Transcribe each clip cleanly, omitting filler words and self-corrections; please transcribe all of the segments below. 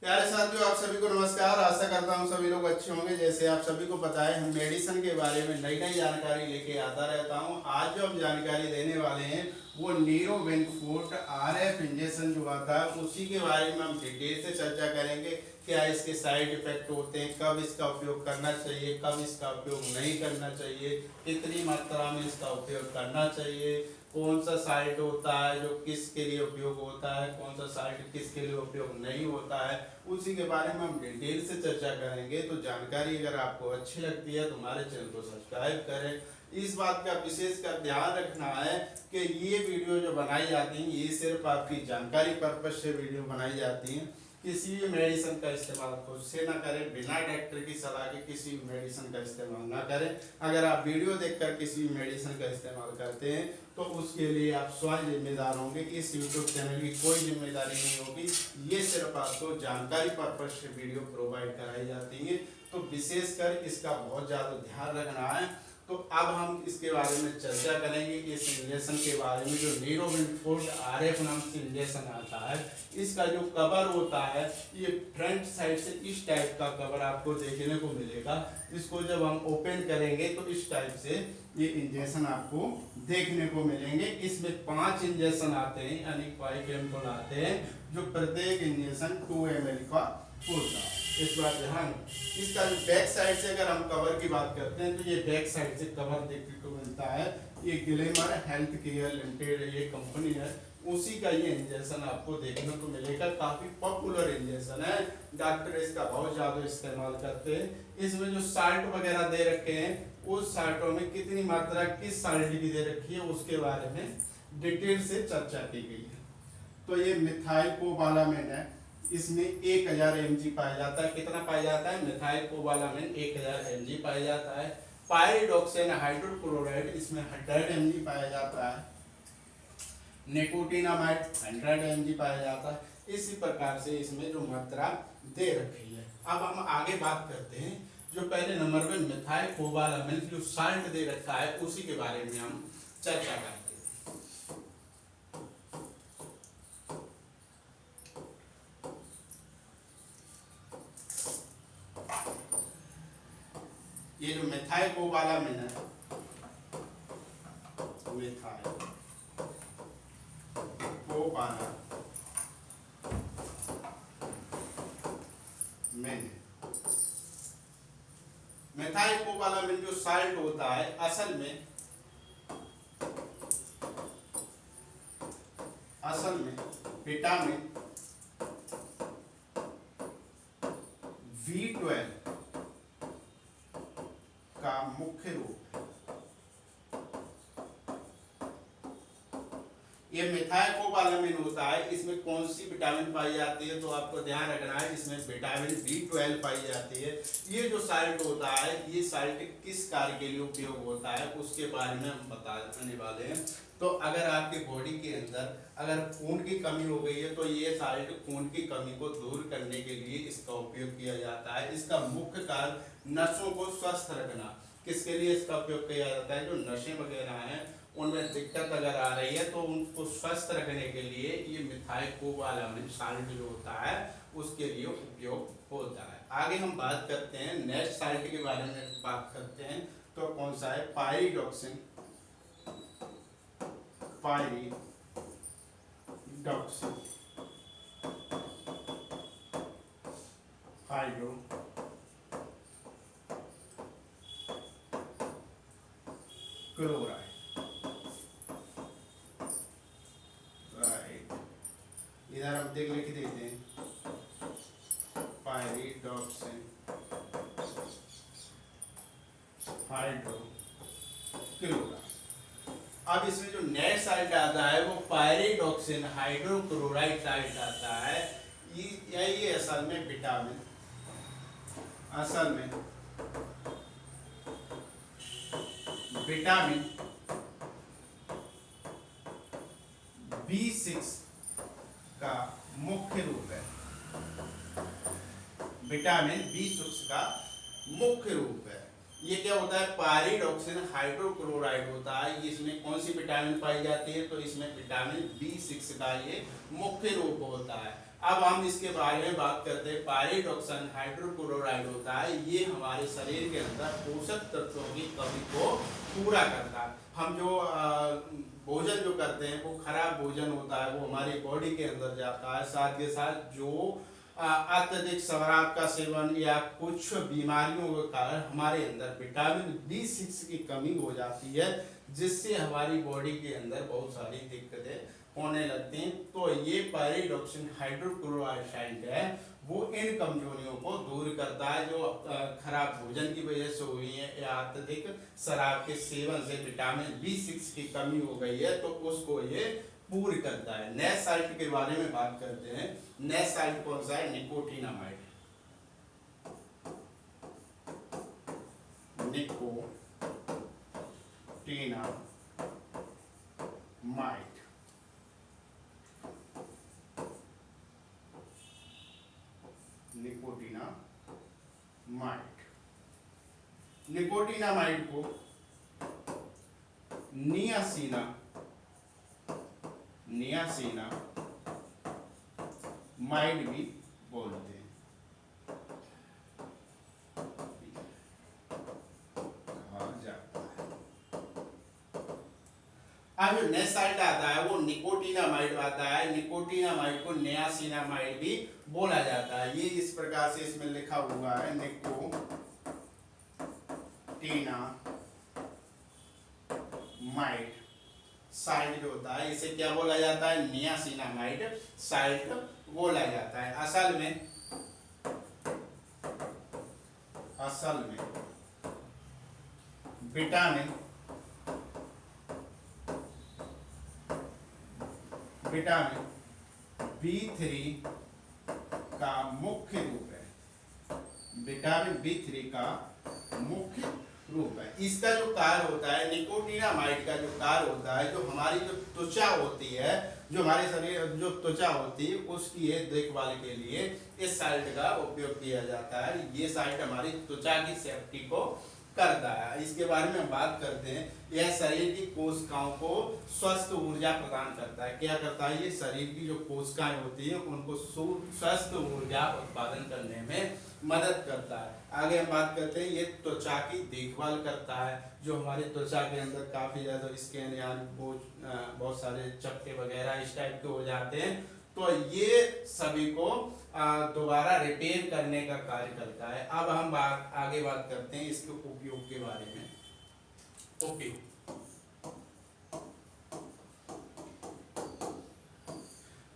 प्यारे साथियों, आप सभी को नमस्कार। आशा करता हूँ सभी लोग अच्छे होंगे। जैसे आप सभी को पता है, हम मेडिसिन के बारे में नई नई जानकारी लेके आता रहता हूँ। आज जो हम जानकारी देने वाले हैं वो नीरो बेनिफिट आरएफ इंजेक्शन जो आता है उसी के बारे में हम डिटेल से चर्चा करेंगे। क्या इसके साइड इफेक्ट होते हैं, कब इसका उपयोग करना चाहिए, कब इसका उपयोग नहीं करना चाहिए, कितनी मात्रा में इसका उपयोग करना चाहिए, कौन सा साइट होता है जो किसके लिए उपयोग होता है, कौन सा साइट किसके लिए उपयोग नहीं होता है, उसी के बारे में हम डिटेल से चर्चा करेंगे। तो जानकारी अगर आपको अच्छी लगती है तो हमारे चैनल को सब्सक्राइब करें। इस बात का विशेष कर ध्यान रखना है कि ये वीडियो जो बनाई जाती है ये सिर्फ आपकी जानकारी पर्पज से वीडियो बनाई जाती है। किसी भी मेडिसिन का इस्तेमाल खुद से ना करें, बिना डॉक्टर की सलाह के किसी भी मेडिसिन का इस्तेमाल ना करें। अगर आप वीडियो देखकर किसी भी मेडिसिन का इस्तेमाल करते हैं तो उसके लिए आप स्वयं जिम्मेदार होंगे। इस यूट्यूब चैनल की कोई जिम्मेदारी नहीं होगी। ये सिर्फ आपको जानकारी पर्पज से वीडियो प्रोवाइड कराई जाती है। तो विशेषकर इसका बहुत ज़्यादा ध्यान रखना है। तो अब हम इसके बारे में चर्चा करेंगे कि इस इंजेक्शन के बारे में। जो नीरो बेनिफिट आरएफ नाम से इंजेक्शन आता है, इसका जो कवर होता है ये फ्रंट साइड से इस टाइप का कवर आपको देखने को मिलेगा। इसको जब हम ओपन करेंगे तो इस टाइप से ये इंजेक्शन आपको देखने को मिलेंगे। इसमें 5 इंजेक्शन आते हैं, यानी 5 एम्पूल आते हैं, जो प्रत्येक इंजेक्शन 2 ml का होता है। इस बार ध्यान, इसका जो बैक साइड से अगर हम कवर की बात करते हैं तो ये बैक साइड से कवर देखने को मिलता है। ये ग्लैमर हेल्थ केयर लिमिटेड ये कंपनी है, उसी का ये इंजेक्शन आपको देखने को मिलेगा। काफी पॉपुलर इंजेक्शन है, डॉक्टर इसका बहुत ज्यादा इस्तेमाल करते हैं। इसमें जो साल्ट वगैरह दे रखे हैं उस साल्टों में कितनी मात्रा किस साल्ट की दे रखी है उसके बारे में डिटेल से चर्चा की गई है। तो ये मिथाइल कोबालामिन है, इसमें 1000 mg पाया जाता है। कितना पाया जाता है? मिथाइल कोबालामिन 1000 mg पाया जाता है। पायरिडॉक्सिन हाइड्रोक्लोराइड इसमें 100 mg पाया जाता है। निकोटिनामाइड 100 mg पाया जाता है। इसी प्रकार से इसमें जो मात्रा दे रखी है। अब हम आगे बात करते हैं। जो पहले नंबर पे मिथाइल कोबालामिन जो साल्ट दे रखा है उसी के बारे में हम चर्चा करते हैं। ये जो मिथाइल कोबालामिन है, मिथाइल कोबालामिन मिथाइल कोबालामिन जो साल्ट होता है असल में विटामिन B12 का मुख्य रूप है। ये मिथाइल कोबालामिन होता है, इसमें कौन सी विटामिन पाई जाती है? तो आपको ध्यान रखना है, इसमें विटामिन B12 पाई जाती है। ये जो साल्ट होता है ये साल्ट किस कार्य के लिए उपयोग होता है उसके बारे में हम बताने वाले हैं। तो अगर आपके बॉडी के अंदर अगर खून की कमी हो गई है तो ये साल्ट खून की कमी को दूर करने के लिए इसका उपयोग किया जाता है। इसका मुख्य कार्य नसों को स्वस्थ रखना। किसके लिए इसका उपयोग किया जाता है? जो नसें वगैरह हैं उनमें दिक्कत अगर आ रही है तो उनको स्वस्थ रखने के लिए ये मिथाइल कोबालामिन साल्ट जो होता है उसके लिए उपयोग होता है। आगे हम बात करते हैं नेक्स्ट साल्ट के बारे में बात करते हैं। तो कौन सा है? Pyridoxine hydro chloride. इधर हम देख लिख देते हैं पायरिडॉक्सिन हाइड्रोक्लोराइड। अब इसमें जो नेक्स्ट साल्ट आता है वो पायरिडॉक्सिन हाइड्रोक्लोराइड साल्ट आता है। ये असल में विटामिन B6 का मुख्य रूप है। विटामिन B6 का मुख्य रूप है। ये क्या होता है? पायरिडॉक्सिन हाइड्रोक्लोराइड होता है। इसमें कौन सी विटामिन पाई जाती है? तो इसमें विटामिन B6 का ये मुख्य रूप होता है। अब हम इसके बारे में बात करते हैं। पायरिडॉक्सिन हाइड्रोक्लोराइड होता है, ये हमारे शरीर के अंदर पोषक तत्वों की कमी को पूरा करता है। हम जो भोजन जो करते हैं वो खराब भोजन होता है, वो हमारी बॉडी के अंदर जाता है। साथ के साथ जो अत्यधिक शराब का सेवन या कुछ बीमारियों के कारण हमारे अंदर विटामिन B6 की कमी हो जाती है, जिससे हमारी बॉडी के अंदर बहुत सारी दिक्कतें होने लगती हैं। तो ये पायरिडॉक्सिन हाइड्रोक्लोराइड है, वो इन कमजोरियों को दूर करता है जो खराब भोजन की वजह से हुई है या अत्यधिक शराब के सेवन से विटामिन B6 की कमी हो गई है, तो उसको ये पूरी करता है। नेक्स्ट साइट के बारे में बात करते हैं। नेक्स्ट साइट कौन सा है? निकोटिनामाइड। निकोटिनामाइड को नियासिनामाइड भी बोलते हैं। अब जो नेक्स्ट साइट आता है वो निकोटिनामाइड आता है। निकोटिनामाइड को नियासिनामाइड भी बोला जाता है। ये इस प्रकार से इसमें लिखा हुआ है, निकोटिनामाइड साइट जो होता है इसे क्या बोला जाता है? नियासिनामाइड साइट बोला जाता है। असल में विटामिन B3 का मुख्य रूप है। विटामिन B3 का मुख्य रूप है। इसका जो कार्य होता है, निकोटिनामाइड का जो कार्य होता है, जो हमारी जो त्वचा होती है, जो हमारे शरीर जो त्वचा होती है उसकी देखभाल के लिए इस साइट का उपयोग किया जाता है। ये साइट हमारी त्वचा की सेफ्टी को करता है। इसके बारे में हम बात करते हैं। यह शरीर की कोशिकाओं को स्वस्थ ऊर्जा प्रदान करता है। क्या करता है? ये शरीर की जो कोशिकाएं होती हैं उनको स्वस्थ ऊर्जा उत्पादन करने में मदद करता है। आगे हम बात करते हैं, ये त्वचा की देखभाल करता है। जो हमारी त्वचा के अंदर काफी ज्यादा स्किन या बहुत सारे चपटे वगैरह इस टाइप के हो जाते हैं, तो ये सभी को दोबारा रिपेयर करने का कार्य करता है। अब हम आगे बात करते हैं इसके उपयोग के बारे में। उपयोग,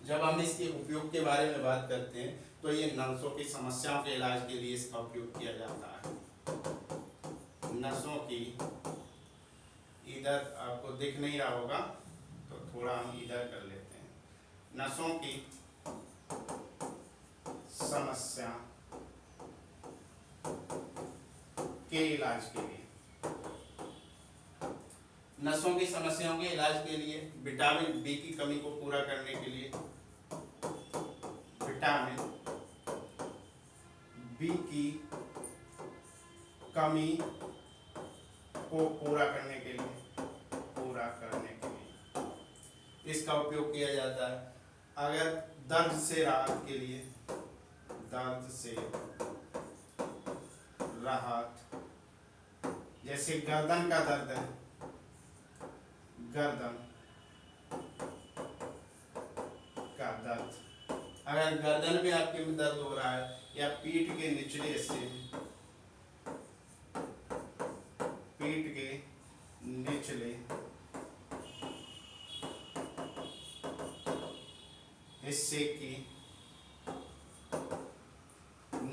जब हम इसके उपयोग के बारे में बात करते हैं तो ये नसों की समस्याओं के इलाज के लिए इसका उपयोग किया जाता है। नसों की, इधर आपको दिख नहीं रहा होगा तो थोड़ा हम इधर कर लेते हैं। नसों की समस्या के इलाज के लिए, नसों की समस्याओं के इलाज के लिए, विटामिन बी की कमी को पूरा करने के लिए, विटामिन बी की कमी को पूरा करने के लिए इसका उपयोग किया जाता है। अगर दर्द से राहत के लिए, दर्द से राहत, जैसे गर्दन का दर्द है, गर्दन का दर्द, अगर गर्दन में आपके में दर्द हो रहा है या पीठ के निचले हिस्से में, पीठ के निचले हिस्से की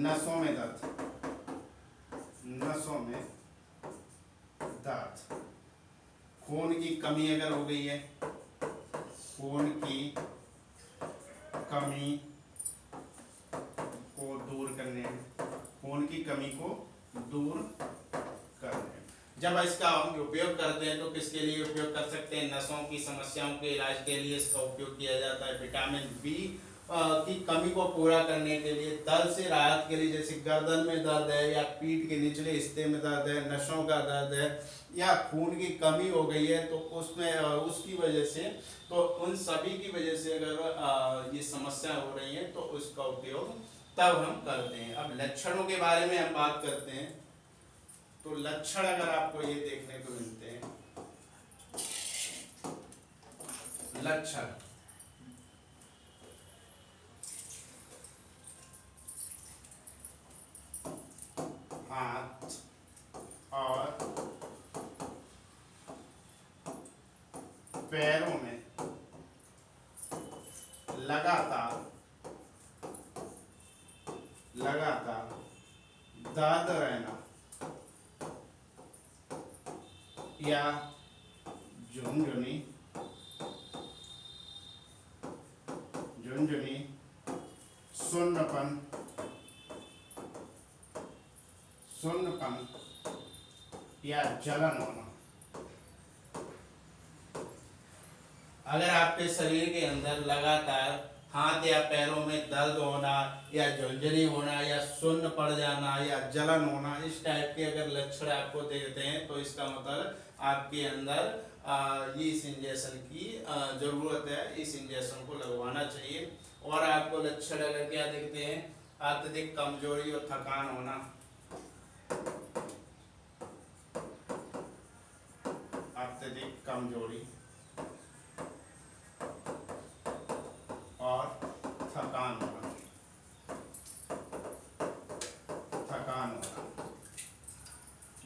नसों में दर्द, नसों में दर्द, खून की कमी अगर हो गई है, खून की कमी को दूर करने, खून की कमी को दूर करने। जब इसका हम उपयोग करते हैं तो किसके लिए उपयोग कर सकते हैं? नसों की समस्याओं के इलाज के लिए इसका उपयोग किया जाता है। विटामिन बी की कमी को पूरा करने के लिए, दर्द से राहत के लिए, जैसे गर्दन में दर्द है या पीठ के निचले हिस्से में दर्द है, नसों का दर्द है या खून की कमी हो गई है, तो उसमें उसकी वजह से, तो उन सभी की वजह से अगर ये समस्या हो रही है तो उसका उपयोग तब हम करते हैं। अब लक्षणों के बारे में हम बात करते हैं। तो लक्षण अगर आपको ये देखने को मिलते हैं, लक्षण हाथ और पैरों में लगातार दर्द रहना या झुनझुनी सुन्नपन या जलन होना। अगर आपके शरीर के अंदर लगातार हाथ या पैरों में दर्द होना या झुंझुनी होना या सुन्न पड़ जाना या जलन होना, इस टाइप के अगर लक्षण आपको देखते हैं तो इसका मतलब आपके अंदर ये इस इंजेक्शन की ज़रूरत है, इस इंजेक्शन को लगवाना चाहिए। और आपको लक्षण अगर क्या दिखते हैं, अत्यधिक कमजोरी और थकान होना, अत्यधिक कमजोरी और थकान होना,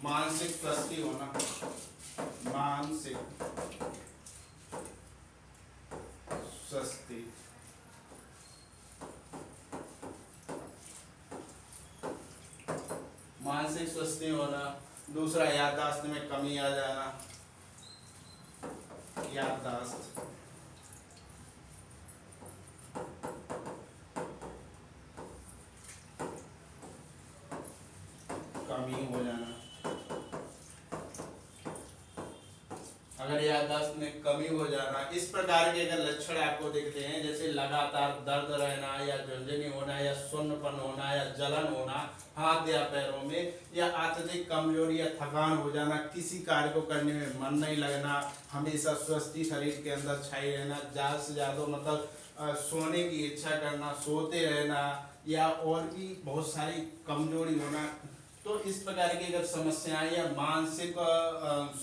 मानसिक स्वस्थी होना, मानसिक स्वस्थी, मानसिक स्वस्थी होना। दूसरा, याददाश्त में कमी आ जाना, याददाश्त कमी हो जाना। अगर याददाश्त में कमी हो जाना, इस प्रकार के अगर लक्षण आपको दिखते हैं, जैसे लगातार दर्द रहना या झुंझुनी होना या सुन्नपन होना या जलन होना हाथ या पैरों में, या अत्यधिक कमजोरी या थकान हो जाना, किसी कार्य को करने में मन नहीं लगना, हमेशा स्वस्थी शरीर के अंदर छाई रहना, ज़्यादा से ज़्यादा मतलब सोने की इच्छा करना, सोते रहना, या और भी बहुत सारी कमजोरी होना, तो इस प्रकार की अगर समस्याएं, या मानसिक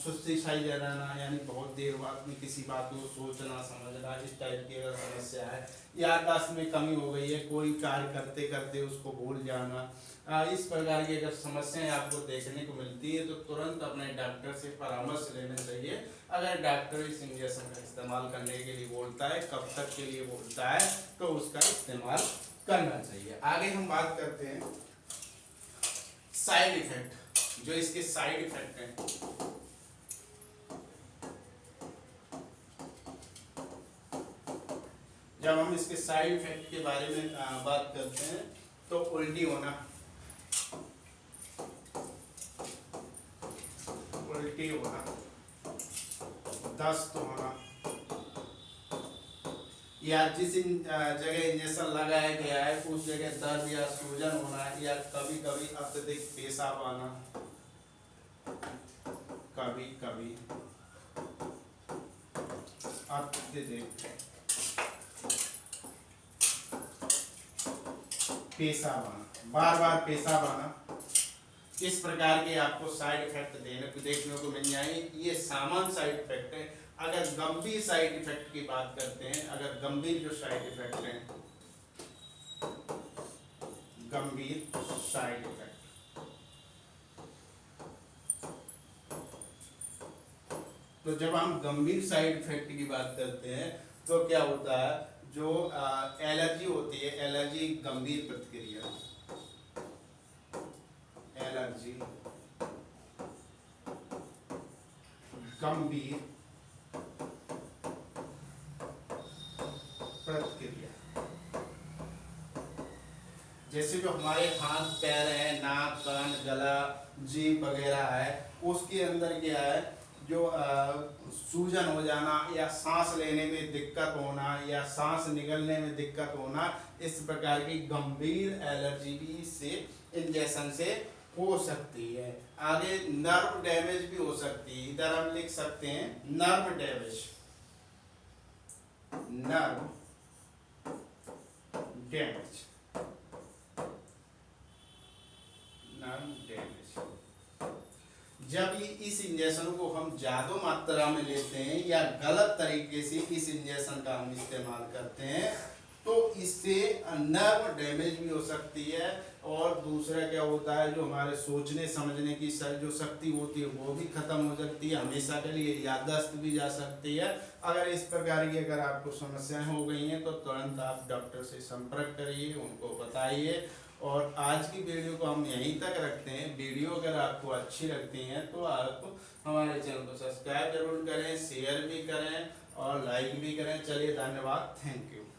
सुस्ती छाई रहना, यानी बहुत देर बाद में किसी बात को सोचना समझना, इस टाइप की अगर समस्या है, याददाश्त में कमी हो गई है, कोई कार्य करते करते उसको भूल जाना, इस प्रकार की अगर समस्याएं आपको देखने को मिलती है तो तुरंत अपने डॉक्टर से परामर्श लेना चाहिए। अगर डॉक्टर इस इंजेक्शन का इस्तेमाल करने के लिए बोलता है, कब तक के लिए बोलता है, तो उसका इस्तेमाल करना चाहिए। आगे हम बात करते हैं साइड इफेक्ट, जो इसके साइड इफेक्ट हैं। जब हम इसके साइड इफेक्ट के बारे में बात करते हैं तो उल्टी होना, दस्त होना, या जिस जगह इंजेक्शन लगाया गया है उस जगह दर्द या सूजन होना, या कभी कभी अत्यधिक पेशाब आना, कभी कभी अत्यधिक पेशाब आना, बार बार पेशाब आना, इस प्रकार के आपको साइड इफेक्ट देखने को मिल जाए। ये सामान्य साइड इफेक्ट है। अगर गंभीर साइड इफेक्ट की बात करते हैं, अगर गंभीर जो साइड इफेक्ट हैं, गंभीर साइड इफेक्ट, तो जब हम गंभीर साइड इफेक्ट की बात करते हैं तो क्या होता है, जो एलर्जी होती है, एलर्जी गंभीर प्रतिक्रिया, एलर्जी गंभीर प्रतिक्रिया, जैसे जो हमारे हाथ पैर है, नाक कान गला जीभ वगैरह है, उसके अंदर क्या है, जो सूजन हो जाना या सांस लेने में दिक्कत होना या सांस निकलने में दिक्कत होना, इस प्रकार की गंभीर एलर्जी भी इससे इंजेक्शन से हो सकती है। आगे नर्व डैमेज भी हो सकती है, इधर हम लिख सकते हैं nerve damage, nerve damage, nerve damage. जब इस इंजेक्शन को हम ज्यादा मात्रा में लेते हैं या गलत तरीके से इस इंजेक्शन का हम इस्तेमाल करते हैं तो इससे नर्व डैमेज भी हो सकती है। और दूसरा क्या होता है, जो हमारे सोचने समझने की जो शक्ति होती है वो भी खत्म हो सकती है, हमेशा के लिए याददाश्त भी जा सकती है। अगर इस प्रकार की अगर आपको समस्याएं हो गई हैं तो तुरंत आप डॉक्टर से संपर्क करिए, उनको बताइए। और आज की वीडियो को हम यहीं तक रखते हैं। वीडियो अगर आपको अच्छी लगती है तो आप हमारे चैनल को सब्सक्राइब जरूर करें, शेयर भी करें और लाइक भी करें। चलिए, धन्यवाद, थैंक यू।